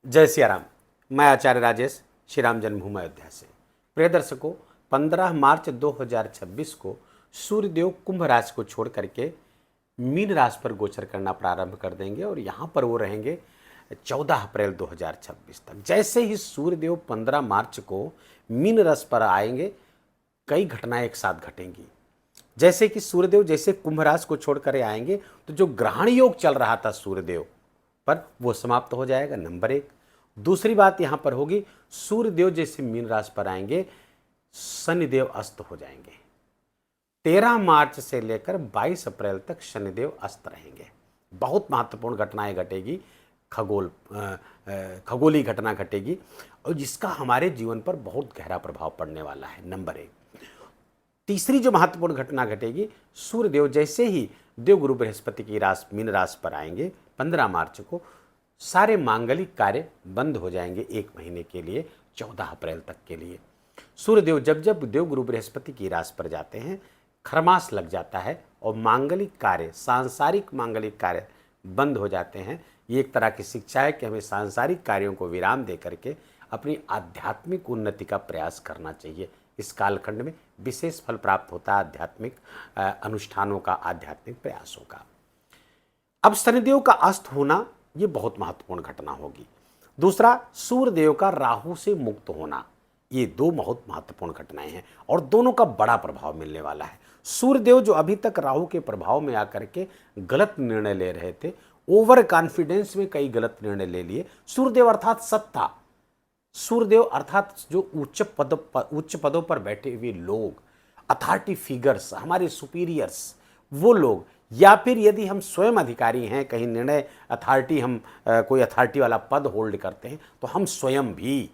जय सिया राम। मैं आचार्य राजेश श्री राम जन्मभूमि अयोध्या से। प्रिय दर्शकों, 15 मार्च 2026 को सूर्यदेव कुंभ राशि को छोड़ करके मीन राशि पर गोचर करना प्रारंभ कर देंगे और यहाँ पर वो रहेंगे 14 अप्रैल 2026 तक। जैसे ही सूर्यदेव 15 मार्च को मीन राशि पर आएंगे, कई घटनाएं एक साथ घटेंगी। जैसे कि सूर्यदेव जैसे कुंभ राशि को छोड़ कर आएंगे तो जो ग्रहण योग चल रहा था सूर्यदेव पर, वो समाप्त हो जाएगा, नंबर एक। दूसरी बात यहां पर होगी, सूर्यदेव जैसे मीन राशि पर आएंगे, शनिदेव अस्त हो जाएंगे। 13 मार्च से लेकर 22 अप्रैल तक शनिदेव अस्त रहेंगे। बहुत महत्वपूर्ण घटनाएं घटेगी, खगोलीय घटना घटेगी और जिसका हमारे जीवन पर बहुत गहरा प्रभाव पड़ने वाला है, नंबर एक। तीसरी जो महत्वपूर्ण घटना घटेगी, सूर्यदेव जैसे ही देवगुरु बृहस्पति की राशि मीन राशि पर आएंगे 15 मार्च को, सारे मांगलिक कार्य बंद हो जाएंगे 1 महीने के लिए, 14 अप्रैल तक के लिए। सूर्यदेव जब जब देवगुरु बृहस्पति की राशि पर जाते हैं, खरमास लग जाता है और मांगलिक कार्य, सांसारिक मांगलिक कार्य बंद हो जाते हैं। ये एक तरह की शिक्षा है कि हमें सांसारिक कार्यों को विराम दे करके अपनी आध्यात्मिक उन्नति का प्रयास करना चाहिए। इस कालखंड में विशेष फल प्राप्त होता है आध्यात्मिक अनुष्ठानों का, आध्यात्मिक प्रयासों का। अब शनिदेव का अस्त होना ये बहुत महत्वपूर्ण घटना होगी। दूसरा, सूर्यदेव का राहु से मुक्त होना, ये 2 बहुत महत्वपूर्ण घटनाएं हैं और दोनों का बड़ा प्रभाव मिलने वाला है। सूर्यदेव जो अभी तक राहु के प्रभाव में आकर के गलत निर्णय ले रहे थे, ओवर कॉन्फिडेंस में कई गलत निर्णय ले लिए। सूर्यदेव अर्थात सत्ता, सूर्यदेव अर्थात जो उच्च पदों पर बैठे हुए लोग, अथॉरिटी फिगर्स, हमारे सुपीरियर्स, वो लोग, या फिर यदि हम स्वयं अधिकारी हैं, कहीं निर्णय अथॉरिटी, हम कोई अथॉरिटी वाला पद होल्ड करते हैं, तो हम स्वयं भी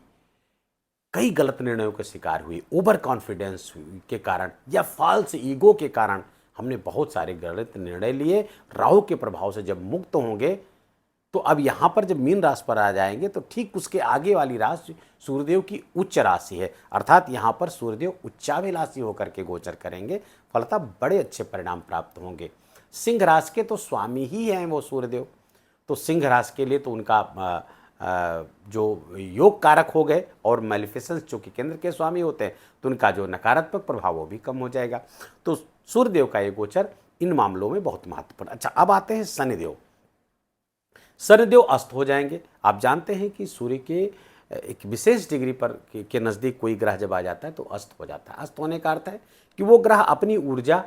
कई गलत निर्णयों के शिकार हुए। ओवर कॉन्फिडेंस के कारण या फॉल्स ईगो के कारण हमने बहुत सारे गलत निर्णय लिए। राहु के प्रभाव से जब मुक्त होंगे तो अब यहाँ पर जब मीन राशि पर आ जाएंगे तो ठीक उसके आगे वाली राशि सूर्यदेव की उच्च राशि है, अर्थात यहाँ पर सूर्यदेव उच्चाभिलाषी होकर के गोचर करेंगे, फलतः बड़े अच्छे परिणाम प्राप्त होंगे। सिंह राशि के तो स्वामी ही हैं वो सूर्यदेव, तो सिंह राशि के लिए तो उनका जो योग कारक हो गए और मैलिफिसेंस जो कि केंद्र के स्वामी होते हैं, तो उनका जो नकारात्मक प्रभाव वो भी कम हो जाएगा। तो सूर्यदेव का ये गोचर इन मामलों में बहुत महत्वपूर्ण। अच्छा, अब आते हैं शनिदेव। शनिदेव अस्त हो जाएंगे। आप जानते हैं कि सूर्य के एक विशेष डिग्री पर के नज़दीक कोई ग्रह जब आ जाता है तो अस्त हो जाता है। अस्त होने का अर्थ है कि वो ग्रह अपनी ऊर्जा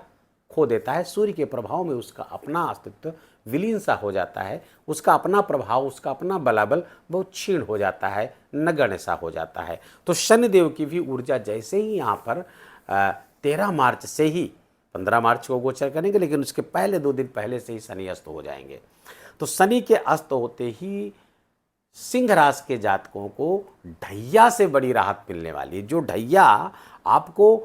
खो देता है, सूर्य के प्रभाव में उसका अपना अस्तित्व विलीन सा हो जाता है, उसका अपना प्रभाव, उसका अपना बलाबल बहुत क्षीण हो जाता है, नगण्य सा हो जाता है। तो शनिदेव की भी ऊर्जा जैसे ही यहाँ पर 13 मार्च से ही, 15 मार्च को गोचर करेंगे, लेकिन उसके पहले 2 दिन पहले से ही शनि अस्त हो जाएंगे। तो शनि के अस्त होते ही सिंह राशि के जातकों को ढैया से बड़ी राहत मिलने वाली है। जो ढैया आपको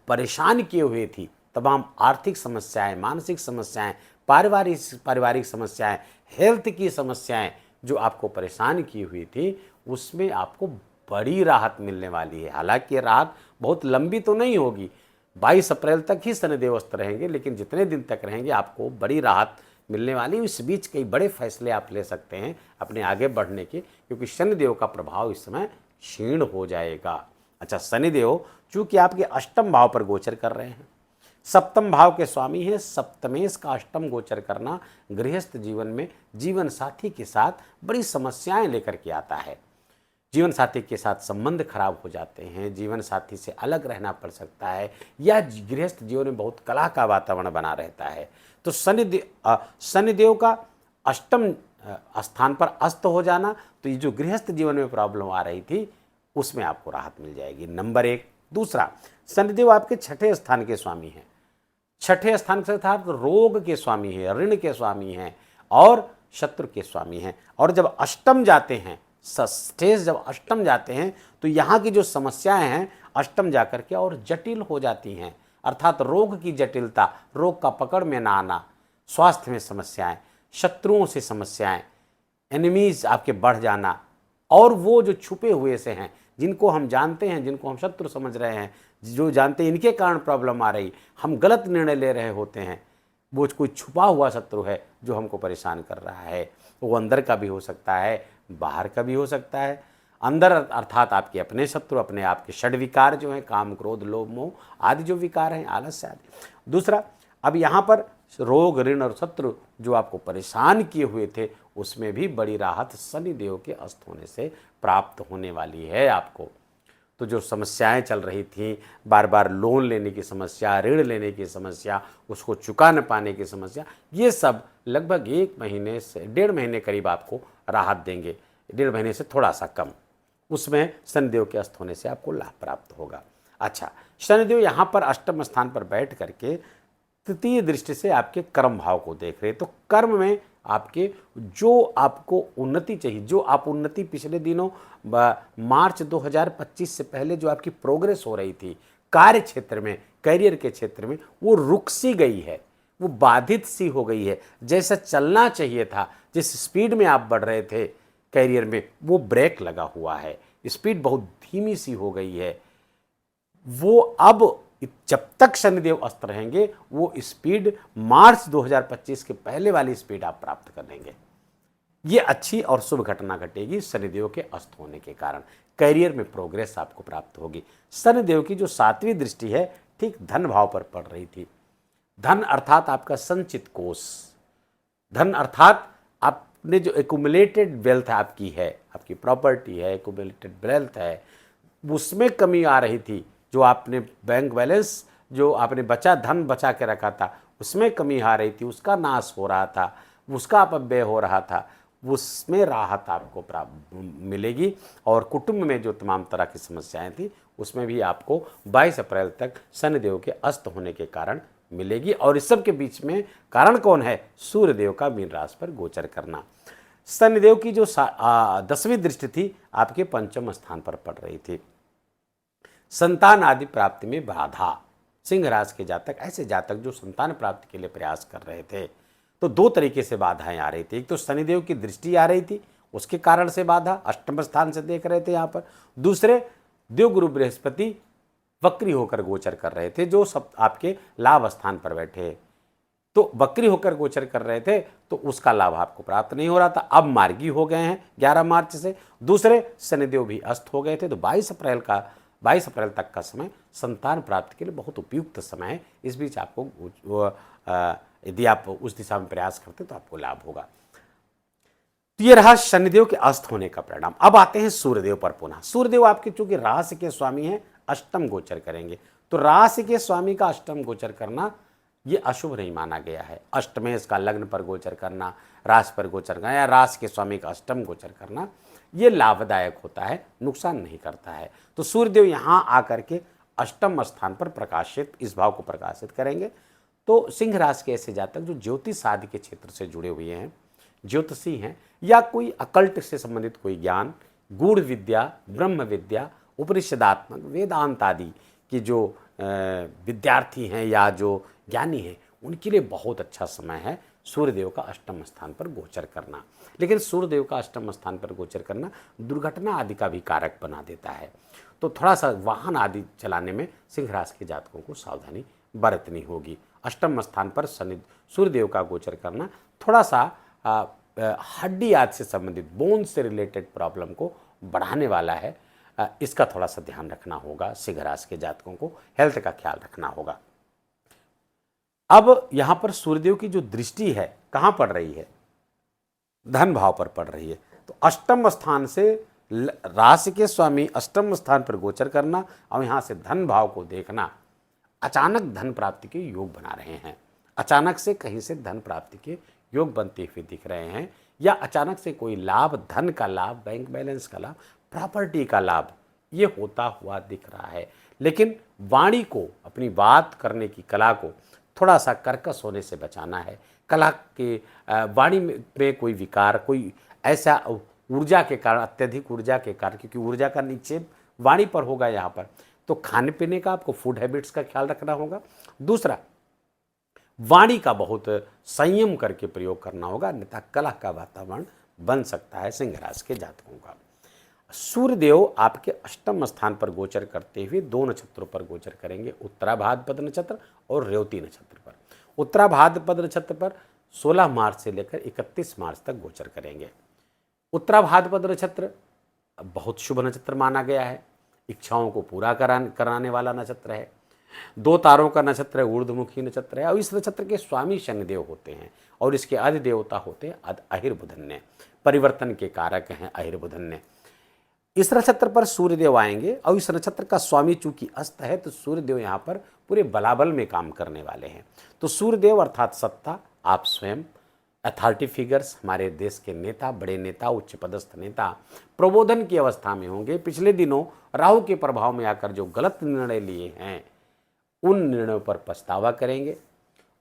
परेशान किए हुए थी, तमाम आर्थिक समस्याएं, मानसिक समस्याएं, पारिवारिक समस्याएं, हेल्थ की समस्याएं जो आपको परेशान की हुई थी, उसमें आपको बड़ी राहत मिलने वाली है। हालांकि ये राहत बहुत लंबी तो नहीं होगी, 22 अप्रैल तक ही शनिदेव अस्त रहेंगे, लेकिन जितने दिन तक रहेंगे आपको बड़ी राहत मिलने वाली। इस बीच कई बड़े फैसले आप ले सकते हैं अपने आगे बढ़ने के, क्योंकि शनिदेव का प्रभाव इस समय क्षीण हो जाएगा। अच्छा, शनिदेव चूंकि आपके अष्टम भाव पर गोचर कर रहे हैं, सप्तम भाव के स्वामी हैं, सप्तमेश का अष्टम गोचर करना गृहस्थ जीवन में जीवन साथी के साथ बड़ी समस्याएं लेकर के आता है। जीवन साथी के साथ संबंध खराब हो जाते हैं, जीवन साथी से अलग रहना पड़ सकता है, या गृहस्थ जीवन में बहुत कलह का वातावरण बना रहता है। तो शनिदेव का अष्टम स्थान पर अस्त हो जाना, तो ये जो गृहस्थ जीवन में प्रॉब्लम आ रही थी उसमें आपको राहत मिल जाएगी, नंबर एक। दूसरा, शनिदेव आपके 6ठे स्थान के स्वामी हैं। 6ठे स्थान के अर्थात रोग के स्वामी हैं, ऋण के स्वामी हैं और शत्रु के स्वामी हैं। और जब अष्टम जाते हैं, स्टेज जब अष्टम जाते हैं, तो यहाँ की जो समस्याएं हैं अष्टम जाकर के और जटिल हो जाती हैं, अर्थात रोग की जटिलता, रोग का पकड़ में ना आना, स्वास्थ्य में समस्याएं, शत्रुओं से समस्याएं, एनिमीज आपके बढ़ जाना, और वो जो छुपे हुए से हैं, जिनको हम जानते हैं, जिनको हम शत्रु समझ रहे हैं, जो जानते हैं इनके कारण प्रॉब्लम आ रही, हम गलत निर्णय ले रहे होते हैं, वो कोई छुपा हुआ शत्रु है जो हमको परेशान कर रहा है। वो अंदर का भी हो सकता है, बाहर का भी हो सकता है। अंदर अर्थात आपके अपने शत्रु, अपने आप के षड विकार जो हैं, काम क्रोध लोभ मोह आदि जो विकार हैं, आलस्य आदि। दूसरा, अब यहाँ पर रोग ऋण और शत्रु जो आपको परेशान किए हुए थे, उसमें भी बड़ी राहत शनिदेव के अस्त होने से प्राप्त होने वाली है आपको। तो जो समस्याएं चल रही थी, बार बार लोन लेने की समस्या, ऋण लेने की समस्या, उसको चुका न पाने की समस्या, ये सब लगभग 1 महीने से 1.5 महीने करीब आपको राहत देंगे। 1.5 महीने से थोड़ा सा कम, उसमें शनिदेव के अस्त होने से आपको लाभ प्राप्त होगा। अच्छा, शनिदेव यहाँ पर अष्टम स्थान पर बैठ करके तृतीय दृष्टि से आपके कर्म भाव को देख रहे हैं। तो कर्म में आपके जो आपको उन्नति चाहिए, जो आप उन्नति पिछले दिनों मार्च 2025 से पहले जो आपकी प्रोग्रेस हो रही थी कार्य क्षेत्र में, करियर के क्षेत्र में, वो रुक सी गई है, वो बाधित सी हो गई है। जैसा चलना चाहिए था, जिस स्पीड में आप बढ़ रहे थे करियर में, वो ब्रेक लगा हुआ है, स्पीड बहुत धीमी सी हो गई है। वो अब जब तक शनिदेव अस्त रहेंगे, वो स्पीड मार्च 2025 के पहले वाली स्पीड आप प्राप्त कर लेंगे। ये अच्छी और शुभ घटना घटेगी शनिदेव के अस्त होने के कारण। करियर में प्रोग्रेस आपको प्राप्त होगी। शनिदेव की जो 7वीं दृष्टि है, ठीक धन भाव पर पड़ रही थी। धन अर्थात आपका संचित कोष, धन अर्थात आपने जो एक्यूमुलेटेड वेल्थ आपकी है, आपकी प्रॉपर्टी है, एक्यूमुलेटेड वेल्थ है, उसमें कमी आ रही थी। जो आपने बैंक बैलेंस, जो आपने धन बचा के रखा था, उसमें कमी आ रही थी, उसका नाश हो रहा था, उसका अपव्यय हो रहा था, उसमें राहत आपको प्राप्त मिलेगी। और कुटुंब में जो तमाम तरह की समस्याएं थी, उसमें भी आपको 22 अप्रैल तक शनिदेव के अस्त होने के कारण मिलेगी। और इस सब के बीच में कारण कौन है? सूर्यदेव का मीन राशि पर गोचर करना। शनिदेव की जो 10वीं दृष्टि थी, आपके 5वें स्थान पर पड़ रही थी। संतान आदि प्राप्ति में बाधा। सिंह राशि के जातक, ऐसे जातक जो संतान प्राप्ति के लिए प्रयास कर रहे थे, तो 2 तरीके से बाधाएं आ रही थी। एक तो शनिदेव की दृष्टि आ रही थी, उसके कारण से बाधा, अष्टम स्थान से देख रहे थे यहाँ पर। दूसरे, देवगुरु बृहस्पति वक्री होकर गोचर कर रहे थे, जो सब आपके लाभ स्थान पर बैठे, तो वक्री होकर गोचर कर रहे थे, तो उसका लाभ आपको प्राप्त नहीं हो रहा था। अब मार्गी हो गए हैं 11 मार्च से। दूसरे, शनिदेव भी अस्त हो गए थे, तो 22 अप्रैल तक का समय संतान प्राप्ति के लिए बहुत उपयुक्त समय है। इस बीच आपको यदि आप उस दिशा में प्रयास करते तो आपको लाभ होगा। तो ये रहा शनिदेव के अस्त होने का परिणाम। अब आते हैं सूर्यदेव पर पुनः। सूर्यदेव आपके चूंकि राशि के स्वामी हैं, अष्टम गोचर करेंगे, तो राशि के स्वामी का अष्टम गोचर करना ये अशुभ नहीं माना गया है। अष्टमेश का लग्न पर गोचर करना, राशि पर गोचर करना, या राशि के स्वामी का अष्टम गोचर करना, ये लाभदायक होता है, नुकसान नहीं करता है। तो सूर्यदेव यहाँ आकर के अष्टम स्थान पर प्रकाशित, इस भाव को प्रकाशित करेंगे। तो सिंह राशि के ऐसे जातक जो ज्योतिष आदि के क्षेत्र से जुड़े हुए हैं, ज्योतिषी हैं, या कोई अकल्ट से संबंधित कोई ज्ञान, गूढ़ विद्या, ब्रह्म विद्या, उपनिषदात्मक, वेदांत आदि की जो विद्यार्थी हैं या जो ज्ञानी हैं, उनके लिए बहुत अच्छा समय है सूर्यदेव का अष्टम स्थान पर गोचर करना। लेकिन सूर्यदेव का अष्टम स्थान पर गोचर करना दुर्घटना आदि का भी कारक बना देता है। तो थोड़ा सा वाहन आदि चलाने में सिंह राशि के जातकों को सावधानी बरतनी होगी। अष्टम स्थान पर सूर्यदेव का गोचर करना थोड़ा सा हड्डी आदि से संबंधित, बोन से रिलेटेड प्रॉब्लम को बढ़ाने वाला है। इसका थोड़ा सा ध्यान रखना होगा। सिंह राशि के जातकों को हेल्थ का ख्याल रखना होगा। अब यहां पर सूर्यदेव की जो दृष्टि है कहां पड़ रही है? धन भाव पर पड़ रही है। तो अष्टम स्थान से राशि के स्वामी अष्टम स्थान पर गोचर करना और यहां से धन भाव को देखना, अचानक धन प्राप्ति के योग बना रहे हैं। अचानक से कहीं से धन प्राप्ति के योग बनते हुए दिख रहे हैं, या अचानक से कोई लाभ, धन का लाभ, बैंक बैलेंस का लाभ, प्रॉपर्टी का लाभ, ये होता हुआ दिख रहा है। लेकिन वाणी को, अपनी बात करने की कला को थोड़ा सा कर्कश होने से बचाना है। कला के वाणी में कोई विकार, कोई ऐसा ऊर्जा के कारण, अत्यधिक ऊर्जा के कारण, क्योंकि ऊर्जा का निक्षेप वाणी पर होगा यहाँ पर, तो खाने पीने का आपको फूड हैबिट्स का ख्याल रखना होगा। दूसरा, वाणी का बहुत संयम करके प्रयोग करना होगा, अन्यथा कलह का वातावरण बन सकता है सिंह राशि के जातकों का। सूर्यदेव आपके अष्टम स्थान पर गोचर करते हुए 2 नक्षत्रों पर गोचर करेंगे, उत्तराभाद्रपद नक्षत्र और रेवती नक्षत्र पर। उत्तराभाद्रपद नक्षत्र पर 16 मार्च से लेकर 31 मार्च तक गोचर करेंगे। उत्तरा भाद्रपद नक्षत्र बहुत शुभ नक्षत्र माना गया है, इच्छाओं को पूरा कराने वाला नक्षत्र है। 2 तारों का नक्षत्र है, ऊर्ध्वमुखी नक्षत्र है और इस नक्षत्र के स्वामी शनिदेव होते हैं और इसके अधिदेवता होते हैं अहिर्बुधन्य, परिवर्तन के कारक हैं अहिर्बुधन्य। इस नक्षत्र पर सूर्यदेव आएंगे और इस नक्षत्र का स्वामी चूंकि अस्त है तो सूर्यदेव यहाँ पर पूरे बलाबल में काम करने वाले हैं। तो सूर्यदेव अर्थात सत्ता, आप स्वयं, अथॉरिटी फिगर्स, हमारे देश के नेता, बड़े नेता, उच्च पदस्थ नेता प्रबोधन की अवस्था में होंगे। पिछले दिनों राहु के प्रभाव में आकर जो गलत निर्णय लिए हैं उन निर्णयों पर पछतावा करेंगे,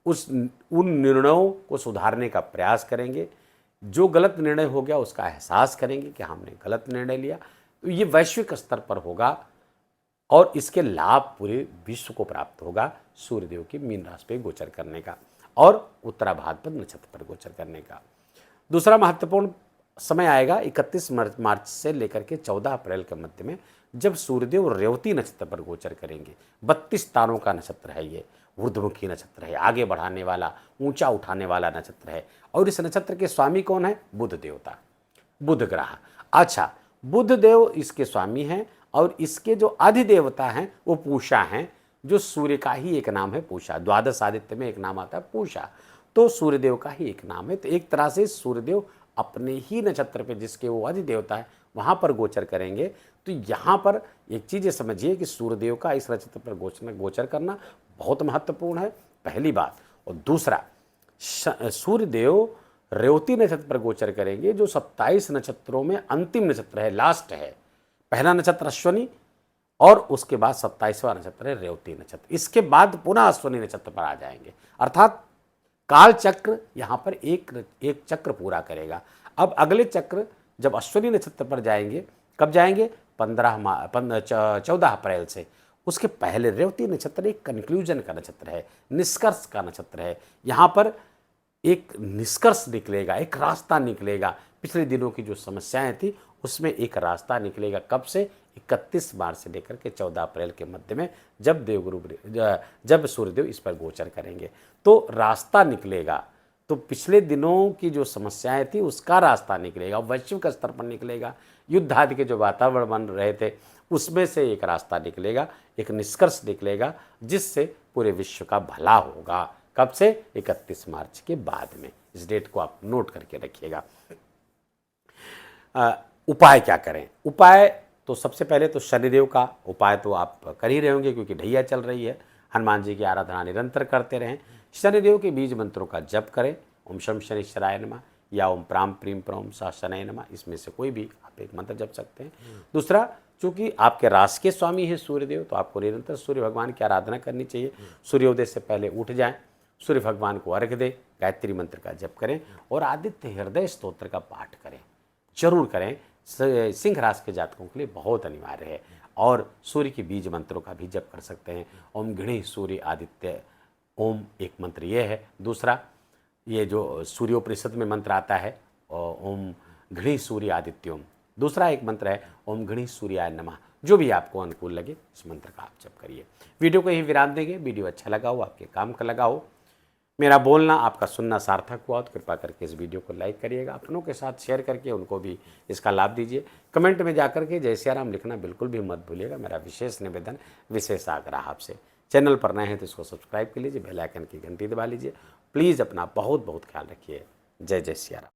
उन निर्णयों को सुधारने का प्रयास करेंगे। जो गलत निर्णय हो गया उसका एहसास करेंगे कि हमने गलत निर्णय लिया। तो ये वैश्विक स्तर पर होगा और इसके लाभ पूरे विश्व को प्राप्त होगा सूर्यदेव की मीन राशि पे गोचर करने का और उत्तरा भाद्रपद नक्षत्र पर गोचर करने का। दूसरा महत्वपूर्ण समय आएगा 31 मार्च से लेकर के 14 अप्रैल के मध्य में, जब सूर्यदेव रेवती नक्षत्र पर गोचर करेंगे। 32 तारों का नक्षत्र है, ये ऊर्ध्वमुखी नक्षत्र है, आगे बढ़ाने वाला, ऊंचा उठाने वाला नक्षत्र है और इस नक्षत्र के स्वामी कौन है? बुध देवता, बुध ग्रह। अच्छा, बुध देव इसके स्वामी हैं और इसके जो अधिदेवता हैं वो पूषा हैं, जो सूर्य का ही एक नाम है पूषा। द्वादश आदित्य में एक नाम आता है पूषा, तो सूर्यदेव का ही एक नाम है। तो एक तरह से सूर्यदेव अपने ही नक्षत्र पे जिसके वो अधिदेवता है वहाँ पर गोचर करेंगे। तो यहाँ पर एक चीज़ ये समझिए कि सूर्यदेव का इस नक्षत्र पर गोचर करना बहुत महत्वपूर्ण है, पहली बात। और दूसरा, सूर्यदेव रेवती नक्षत्र पर गोचर करेंगे, जो 27 नक्षत्रों में अंतिम नक्षत्र है, लास्ट है। पहला नक्षत्र अश्विनी और उसके बाद 27वां नक्षत्र है रेवती नक्षत्र। इसके बाद पुनः अश्विनी नक्षत्र पर आ जाएंगे, अर्थात काल चक्र यहाँ पर एक चक्र पूरा करेगा। अब अगले चक्र जब अश्विनी नक्षत्र पर जाएंगे, कब जाएंगे? 14 अप्रैल से। उसके पहले रेवती नक्षत्र एक कंक्लूजन का नक्षत्र है, निष्कर्ष का नक्षत्र है। यहाँ पर एक निष्कर्ष निकलेगा, एक रास्ता निकलेगा। पिछले दिनों की जो समस्याएं थी उसमें एक रास्ता निकलेगा। कब से? 31 मार्च से लेकर के 14 अप्रैल के मध्य में, जब सूर्यदेव इस पर गोचर करेंगे तो रास्ता निकलेगा। तो पिछले दिनों की जो समस्याएं थी उसका रास्ता निकलेगा, वैश्विक स्तर पर निकलेगा। युद्ध आदि के जो वातावरण बन रहे थे उसमें से एक रास्ता निकलेगा, एक निष्कर्ष निकलेगा, जिससे पूरे विश्व का भला होगा। कब से? 31 मार्च के बाद में। इस डेट को आप नोट करके रखिएगा। उपाय क्या करें? उपाय तो सबसे पहले तो शनिदेव का उपाय तो आप कर ही रहे होंगे, क्योंकि ढैया चल रही है। हनुमान जी की आराधना निरंतर करते रहें। शनिदेव के बीज मंत्रों का जप करें, ओम शम शनिश्चराय नमः या ओम प्राम प्रीम प्रम सा शनय नमः, इसमें से कोई भी आप एक मंत्र जप सकते हैं। दूसरा, चूंकि आपके राशि के स्वामी है सूर्यदेव, तो आपको निरंतर सूर्य भगवान की आराधना करनी चाहिए। सूर्योदय से पहले उठ जाएं, सूर्य भगवान को अर्घ्य दें, गायत्री मंत्र का जप करें और आदित्य हृदय स्तोत्र का पाठ करें, जरूर करें। सिंह राशि के जातकों के लिए बहुत अनिवार्य है। और सूर्य के बीज मंत्रों का भी जप कर सकते हैं। ओम गणेश सूर्य आदित्य ओम एक मंत्र ये है। दूसरा, ये जो सूर्योपनिषद में मंत्र आता है ओम गणेश सूर्य आदित्योम, दूसरा एक मंत्र है ओम गणेश सूर्याय नमः। जो भी आपको अनुकूल लगे इस मंत्र का आप जप करिए। वीडियो को यहीं विराम देंगे। वीडियो अच्छा लगा हो, आपके काम का लगा हो, मेरा बोलना आपका सुनना सार्थक हुआ तो कृपा करके इस वीडियो को लाइक करिएगा, अपनों के साथ शेयर करके उनको भी इसका लाभ दीजिए। कमेंट में जाकर के जय सिया राम लिखना बिल्कुल भी मत भूलिएगा। मेरा विशेष निवेदन, विशेष आग्रह आपसे। चैनल पर नए हैं तो इसको सब्सक्राइब कर लीजिए, बेल आइकन की घंटी दबा लीजिए। प्लीज़ अपना बहुत बहुत ख्याल रखिए। जय जय सिया राम।